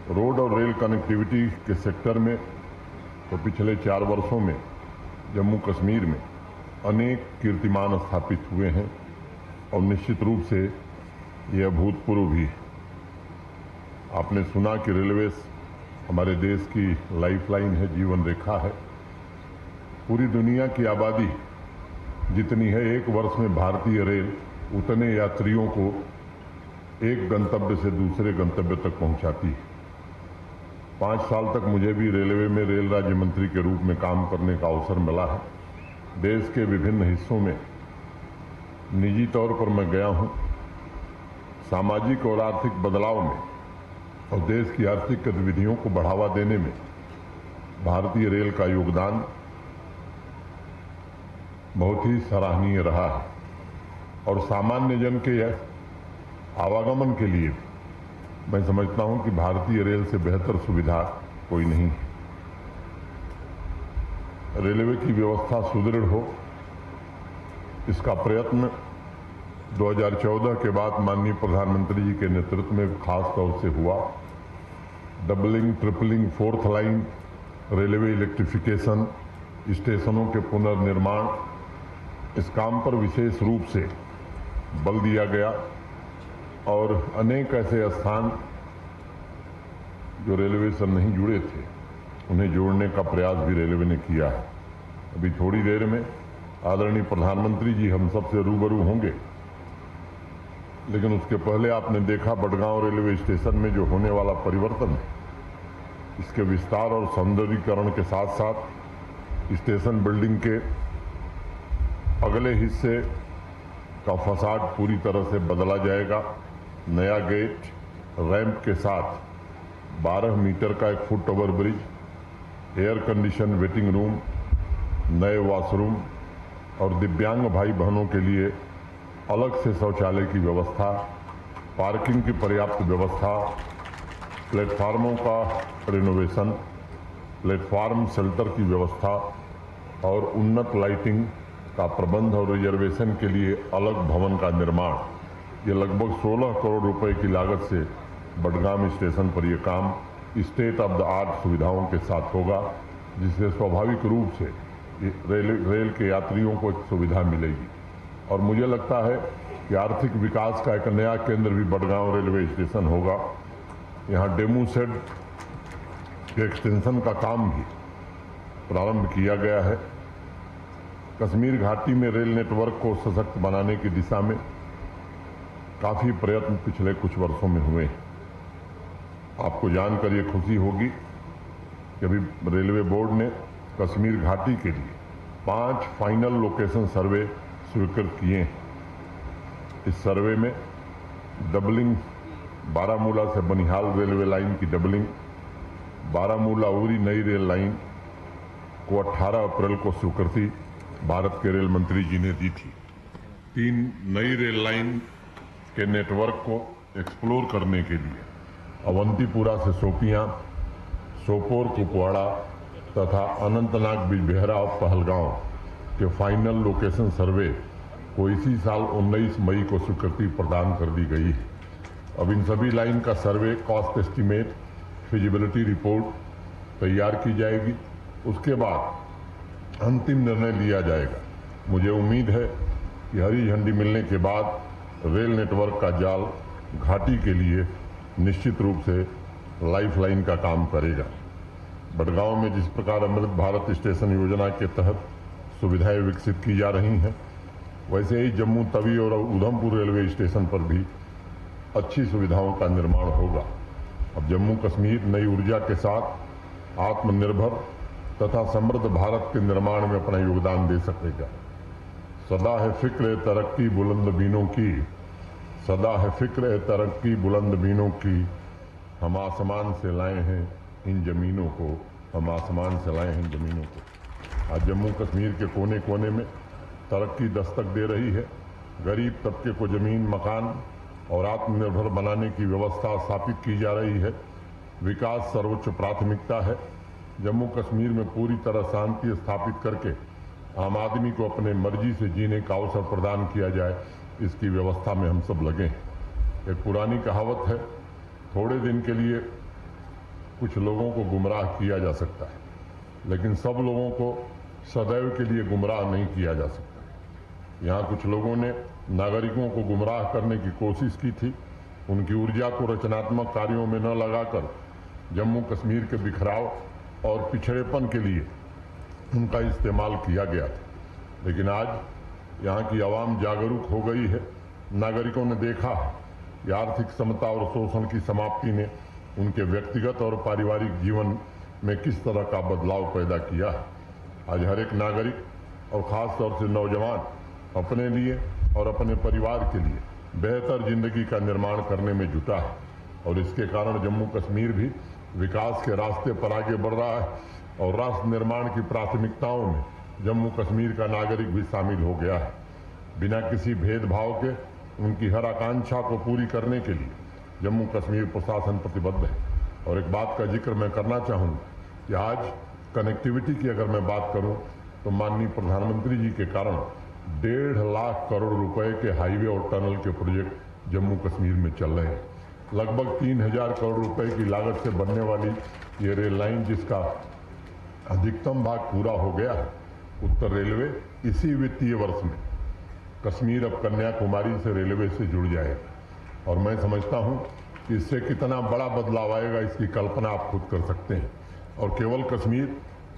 Road और rail connectivity के sector में तो पिछले 4 वर्षों में जम्मू कश्मीर में अनेक कीर्तिमान स्थापित हुए हैं और निश्चित रूप से यह अभूतपूर्व भी है। आपने सुना कि रेलवे हमारे देश की लाइफलाइन है, जीवन रेखा है। पूरी दुनिया की आबादी जितनी है, एक वर्ष में भारतीय रेल उतने यात्रियों को एक गंतव्य से दूसरे गंतव्य तक पहुंचाती है। 5 साल तक मुझे भी रेलवे में रेल राज्य मंत्री के रूप में काम करने का अवसर मिला है। देश के विभिन्न हिस्सों में निजी तौर पर मैं गया हूं। सामाजिक और आर्थिक बदलाव में और देश की आर्थिक गतिविधियों को बढ़ावा देने में भारतीय रेल का योगदान बहुत ही सराहनीय रहा है और सामान्य जन के आवागमन के लिए मैं समझता हूं कि भारतीय रेल से बेहतर सुविधा कोई नहीं है। रेलवे की व्यवस्था सुदृढ़ हो, इसका प्रयत्न 2014 के बाद माननीय प्रधानमंत्री जी के नेतृत्व में खास तौर से हुआ। Doubling, tripling, 4th line, railway electrification, स्टेशनों के पुनर्निर्माण, इस काम पर विशेष रूप से बल दिया गया और अनेक ऐसे स्थान जो रेलवे से नहीं जुड़े थे उन्हें जोड़ने का प्रयास भी रेलवे ने किया है। अभी थोड़ी देर में आदरणीय प्रधानमंत्री जी हम सबसे रूबरू होंगे, लेकिन उसके पहले आपने देखा बडगांव रेलवे स्टेशन में जो होने वाला परिवर्तन है, इसके विस्तार और सौंदर्यीकरण के साथ साथ स्टेशन बिल्डिंग के अगले हिस्से का फसाड पूरी तरह से बदला जाएगा। नया गेट, रैंप के साथ 12 मीटर का एक foot over bridge, air condition waiting room, नए वॉशरूम और दिव्यांग भाई बहनों के लिए अलग से शौचालय की व्यवस्था, पार्किंग की पर्याप्त व्यवस्था, प्लेटफार्मों का रिनोवेशन, प्लेटफार्म शेल्टर की व्यवस्था और उन्नत लाइटिंग का प्रबंध और रिजर्वेशन के लिए अलग भवन का निर्माण, ये लगभग 16 करोड़ रुपए की लागत से बडगाम स्टेशन पर यह काम स्टेट ऑफ द आर्ट सुविधाओं के साथ होगा, जिससे स्वाभाविक रूप से रेल के यात्रियों को एक सुविधा मिलेगी। और मुझे लगता है कि आर्थिक विकास का एक नया केंद्र भी बडगांव रेलवे स्टेशन होगा। यहाँ डेमू शेड के एक्सटेंशन का काम भी प्रारंभ किया गया है। कश्मीर घाटी में रेल नेटवर्क को सशक्त बनाने की दिशा में काफी प्रयत्न पिछले कुछ वर्षों में हुए हैं। आपको जानकर ये खुशी होगी कि अभी रेलवे बोर्ड ने कश्मीर घाटी के लिए 5 फाइनल लोकेशन सर्वे स्वीकृत किए हैं। इस सर्वे में डबलिंग, बारामूला से बनिहाल रेलवे लाइन की डबलिंग, बारामूला उरी नई रेल लाइन को 18 अप्रैल को स्वीकृति भारत के रेल मंत्री जी ने दी थी। 3 नई रेल लाइन के नेटवर्क को एक्सप्लोर करने के लिए अवंतीपुरा से शोपियां, सोपोर कुपवाड़ा तथा अनंतनाग बिजबेहरा और पहलगांव के फाइनल लोकेशन सर्वे को इसी साल 19 मई को स्वीकृति प्रदान कर दी गई है। अब इन सभी लाइन का सर्वे, कॉस्ट एस्टीमेट, फिजिबिलिटी रिपोर्ट तैयार की जाएगी। उसके बाद अंतिम निर्णय लिया जाएगा। मुझे उम्मीद है कि हरी झंडी मिलने के बाद रेल नेटवर्क का जाल घाटी के लिए निश्चित रूप से लाइफलाइन का काम करेगा। बडगांव में जिस प्रकार अमृत भारत स्टेशन योजना के तहत सुविधाएं विकसित की जा रही हैं, वैसे ही जम्मू तवी और उधमपुर रेलवे स्टेशन पर भी अच्छी सुविधाओं का निर्माण होगा। अब जम्मू कश्मीर नई ऊर्जा के साथ आत्मनिर्भर तथा समृद्ध भारत के निर्माण में अपना योगदान दे सकेगा। सदा है फिक्र तरक्की बुलंद बीनों की, सदा है फिक्र तरक्की बुलंद बीनों की, हम आसमान से लाए हैं इन जमीनों को, हम आसमान से लाए हैं इन जमीनों को। आज जम्मू कश्मीर के कोने कोने में तरक्की दस्तक दे रही है। गरीब तबके को जमीन, मकान और आत्मनिर्भर बनाने की व्यवस्था स्थापित की जा रही है। विकास सर्वोच्च प्राथमिकता है। जम्मू कश्मीर में पूरी तरह शांति स्थापित करके आम आदमी को अपने मर्जी से जीने का अवसर प्रदान किया जाए, इसकी व्यवस्था में हम सब लगे हैं। एक पुरानी कहावत है, थोड़े दिन के लिए कुछ लोगों को गुमराह किया जा सकता है, लेकिन सब लोगों को सदैव के लिए गुमराह नहीं किया जा सकता। यहाँ कुछ लोगों ने नागरिकों को गुमराह करने की कोशिश की थी। उनकी ऊर्जा को रचनात्मक कार्यों में न लगाकर जम्मू कश्मीर के बिखराव और पिछड़ेपन के लिए उनका इस्तेमाल किया गया था। लेकिन आज यहाँ की आवाम जागरूक हो गई है। नागरिकों ने देखा कि आर्थिक समता और शोषण की समाप्ति ने उनके व्यक्तिगत और पारिवारिक जीवन में किस तरह का बदलाव पैदा किया है। आज हर एक नागरिक और ख़ास तौर से नौजवान अपने लिए और अपने परिवार के लिए बेहतर जिंदगी का निर्माण करने में जुटा है और इसके कारण जम्मू कश्मीर भी विकास के रास्ते पर आगे बढ़ रहा है और राष्ट्र निर्माण की प्राथमिकताओं में जम्मू कश्मीर का नागरिक भी शामिल हो गया है। बिना किसी भेदभाव के उनकी हर आकांक्षा को पूरी करने के लिए जम्मू कश्मीर प्रशासन प्रतिबद्ध है। और एक बात का जिक्र मैं करना चाहूँगा कि आज कनेक्टिविटी की अगर मैं बात करूँ तो माननीय प्रधानमंत्री जी के कारण 1.5 लाख करोड़ रुपए के हाईवे और टनल के प्रोजेक्ट जम्मू कश्मीर में चल रहे हैं। लगभग 3000 करोड़ रुपए की लागत से बनने वाली ये रेल लाइन, जिसका अधिकतम भाग पूरा हो गया है, उत्तर रेलवे इसी वित्तीय वर्ष में कश्मीर अब कन्याकुमारी से रेलवे से जुड़ जाएगा। और मैं समझता हूँ कि इससे कितना बड़ा बदलाव आएगा, इसकी कल्पना आप खुद कर सकते हैं। और केवल कश्मीर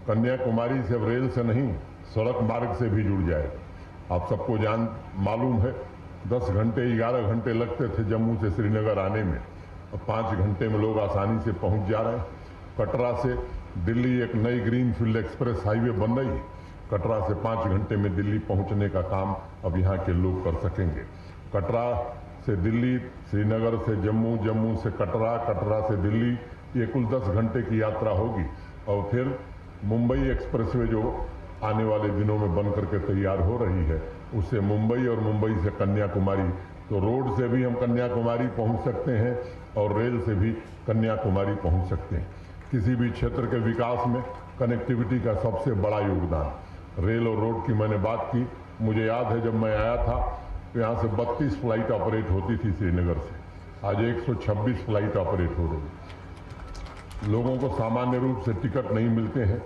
कन्याकुमारी से अब रेल से नहीं, सड़क मार्ग से भी जुड़ जाएगा। आप सबको मालूम है 10 घंटे 11 घंटे लगते थे जम्मू से श्रीनगर आने में, अब 5 घंटे में लोग आसानी से पहुंच जा रहे हैं। कटरा से दिल्ली एक नई ग्रीनफील्ड एक्सप्रेस हाईवे बन रही है। कटरा से 5 घंटे में दिल्ली पहुंचने का काम अब यहाँ के लोग कर सकेंगे। कटरा से दिल्ली, श्रीनगर से जम्मू, जम्मू से कटरा, कटरा से दिल्ली, ये कुल 10 घंटे की यात्रा होगी। और फिर मुंबई एक्सप्रेसवे जो आने वाले दिनों में बन करके तैयार हो रही है, उससे मुंबई और मुंबई से कन्याकुमारी, तो रोड से भी हम कन्याकुमारी पहुंच सकते हैं और रेल से भी कन्याकुमारी पहुंच सकते हैं। किसी भी क्षेत्र के विकास में कनेक्टिविटी का सबसे बड़ा योगदान रेल और रोड की मैंने बात की। मुझे याद है जब मैं आया था तो यहाँ से 32 फ्लाइट ऑपरेट होती थी श्रीनगर से, आज 126 फ्लाइट ऑपरेट हो रही। लोगों को सामान्य रूप से टिकट नहीं मिलते हैं,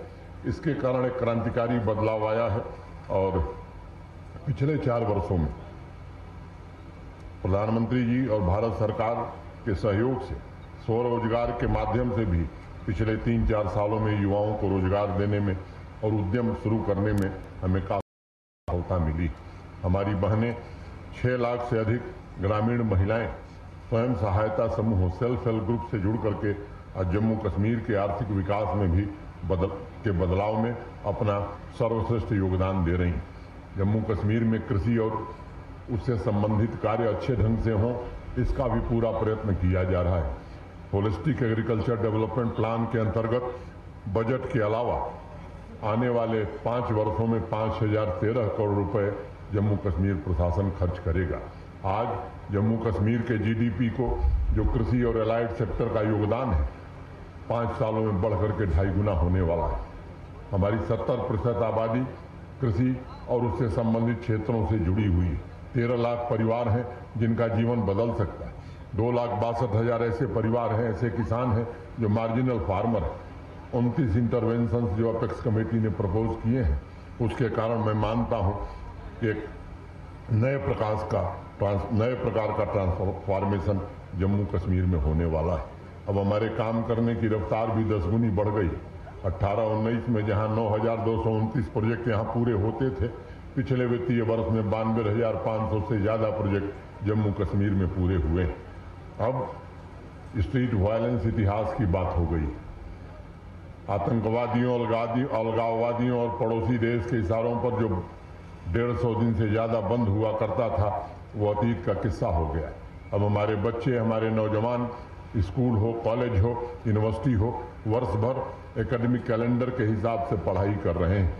इसके कारण एक क्रांतिकारी बदलाव आया है। और पिछले 4 वर्षों में प्रधानमंत्री जी और भारत सरकार के सहयोग से स्वरोजगार के माध्यम से भी पिछले 3-4 सालों में युवाओं को रोजगार देने में और उद्यम शुरू करने में हमें काफी सफलता मिली। हमारी बहनें 6 लाख से अधिक ग्रामीण महिलाएं स्वयं सहायता समूह सेल्फ हेल्प ग्रुप से जुड़ करके आज जम्मू कश्मीर के आर्थिक विकास में भी बदलाव में अपना सर्वश्रेष्ठ योगदान दे रही हैं। जम्मू कश्मीर में कृषि और उससे संबंधित कार्य अच्छे ढंग से हों, इसका भी पूरा प्रयत्न किया जा रहा है। होलिस्टिक एग्रीकल्चर डेवलपमेंट प्लान के अंतर्गत बजट के अलावा आने वाले 5 वर्षों में 5013 करोड़ रुपए जम्मू कश्मीर प्रशासन खर्च करेगा। आज जम्मू कश्मीर के जीडीपी को जो कृषि और एलाइड सेक्टर का योगदान है 5 सालों में बढ़कर के 2.5 गुना होने वाला है। हमारी 70% आबादी कृषि और उससे संबंधित क्षेत्रों से जुड़ी हुई है। 13 लाख परिवार हैं जिनका जीवन बदल सकता है। 2,62,000 ऐसे परिवार हैं, ऐसे किसान हैं जो मार्जिनल फार्मर हैं। 29 इंटरवेंशंस जो अपेक्स कमेटी ने प्रपोज किए हैं, उसके कारण मैं मानता हूं कि एक नए प्रकार का ट्रांसफॉर्मेशन जम्मू कश्मीर में होने वाला है। अब हमारे काम करने की रफ्तार भी 10 गुनी बढ़ गई। 18-19 में जहां 9,229 प्रोजेक्ट यहां पूरे होते थे, पिछले वित्तीय वर्ष में 92,500 से ज़्यादा प्रोजेक्ट जम्मू कश्मीर में पूरे हुए। अब स्ट्रीट वायलेंस इतिहास की बात हो गई। आतंकवादियों, अलगाववादियों और पड़ोसी देश के इशारों पर जो 150 दिन से ज़्यादा बंद हुआ करता था, वो अतीत का किस्सा हो गया। अब हमारे बच्चे, हमारे नौजवान स्कूल हो, कॉलेज हो, यूनिवर्सिटी हो, वर्ष भर एकेडमिक कैलेंडर के हिसाब से पढ़ाई कर रहे हैं।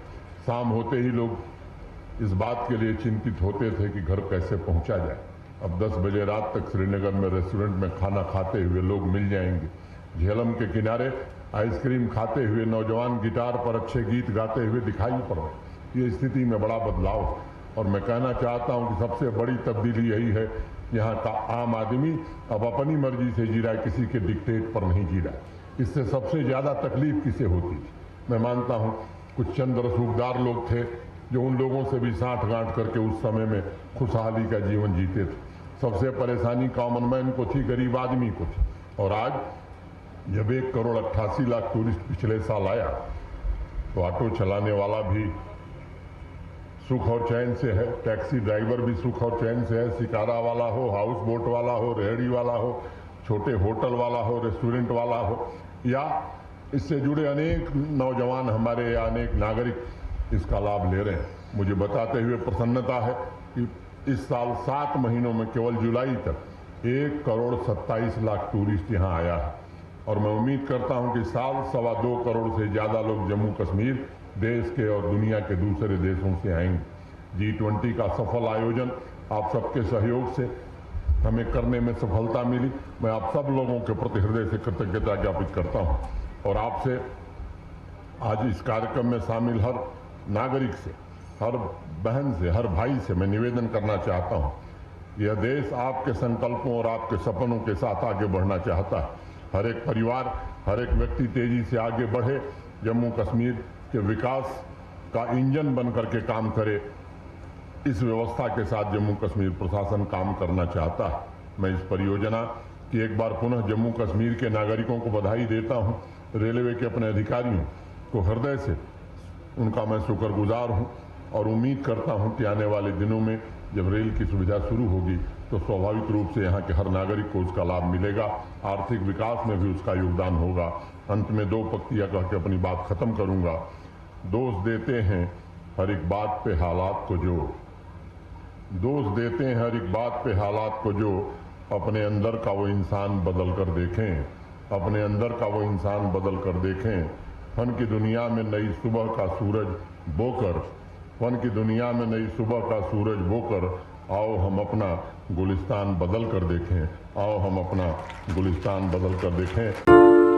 शाम होते ही लोग इस बात के लिए चिंतित होते थे कि घर कैसे पहुंचा जाए। अब 10 बजे रात तक श्रीनगर में रेस्टोरेंट में खाना खाते हुए लोग मिल जाएंगे। झेलम के किनारे आइसक्रीम खाते हुए नौजवान गिटार पर अच्छे गीत गाते हुए दिखाई पड़ रहे। ये स्थिति में बड़ा बदलाव है और मैं कहना चाहता हूं कि सबसे बड़ी तब्दीली यही है, यहाँ का आम आदमी अब अपनी मर्जी से जी रहा है, किसी के डिक्टेट पर नहीं जी रहा है। इससे सबसे ज़्यादा तकलीफ किसे होती थी? मैं मानता हूँ कुछ चंद रसूखदार लोग थे जो उन लोगों से भी साठ गांठ करके उस समय में खुशहाली का जीवन जीते थे। सबसे परेशानी कॉमन मैन को थी, गरीब आदमी को थी। और आज जब 1,88,00,000 टूरिस्ट पिछले साल आया तो ऑटो चलाने वाला भी सुख और चैन से है, टैक्सी ड्राइवर भी सुख और चैन से है, शिकारा वाला हो, हाउस बोट वाला हो, रेहड़ी वाला हो, छोटे होटल वाला हो, रेस्टोरेंट वाला हो, या इससे जुड़े अनेक नौजवान हमारे या अनेक नागरिक इसका लाभ ले रहे हैं। मुझे बताते हुए प्रसन्नता है कि इस साल 7 महीनों में केवल जुलाई तक 1,27,00,000 टूरिस्ट यहाँ आया है और मैं उम्मीद करता हूँ कि साल 2.25 करोड़ से ज़्यादा लोग जम्मू कश्मीर देश के और दुनिया के दूसरे देशों से आएंगे। G20 का सफल आयोजन आप सबके सहयोग से हमें करने में सफलता मिली। मैं आप सब लोगों के प्रति हृदय से कृतज्ञता ज्ञापित करता हूँ और आपसे आज इस कार्यक्रम में शामिल हर नागरिक से, हर बहन से, हर भाई से मैं निवेदन करना चाहता हूँ, यह देश आपके संकल्पों और आपके सपनों के साथ आगे बढ़ना चाहता है। हर एक परिवार, हर एक व्यक्ति तेजी से आगे बढ़े, जम्मू कश्मीर के विकास का इंजन बन करके काम करे। इस व्यवस्था के साथ जम्मू कश्मीर प्रशासन काम करना चाहता है। मैं इस परियोजना की एक बार पुनः जम्मू कश्मीर के नागरिकों को बधाई देता हूँ। रेलवे के अपने अधिकारियों को हृदय से उनका मैं शुक्रगुजार हूँ और उम्मीद करता हूँ कि आने वाले दिनों में जब रेल की सुविधा शुरू होगी तो स्वाभाविक रूप से यहाँ के हर नागरिक को उसका लाभ मिलेगा, आर्थिक विकास में भी उसका योगदान होगा। अंत में 2 पंक्तियाँ कह के अपनी बात खत्म करूँगा। दोष देते हैं हर एक बात पे हालात को जो, दोष देते हैं हर एक बात पे हालात को जो, अपने अंदर का वो इंसान बदल कर देखें, अपने अंदर का वो इंसान बदल कर देखें। फन की दुनिया में नई सुबह का सूरज बोकर, फन की दुनिया में नई सुबह का सूरज बोकर, आओ हम अपना गुलिस्तान बदल कर देखें, आओ हम अपना गुलिस्तान बदल कर देखें।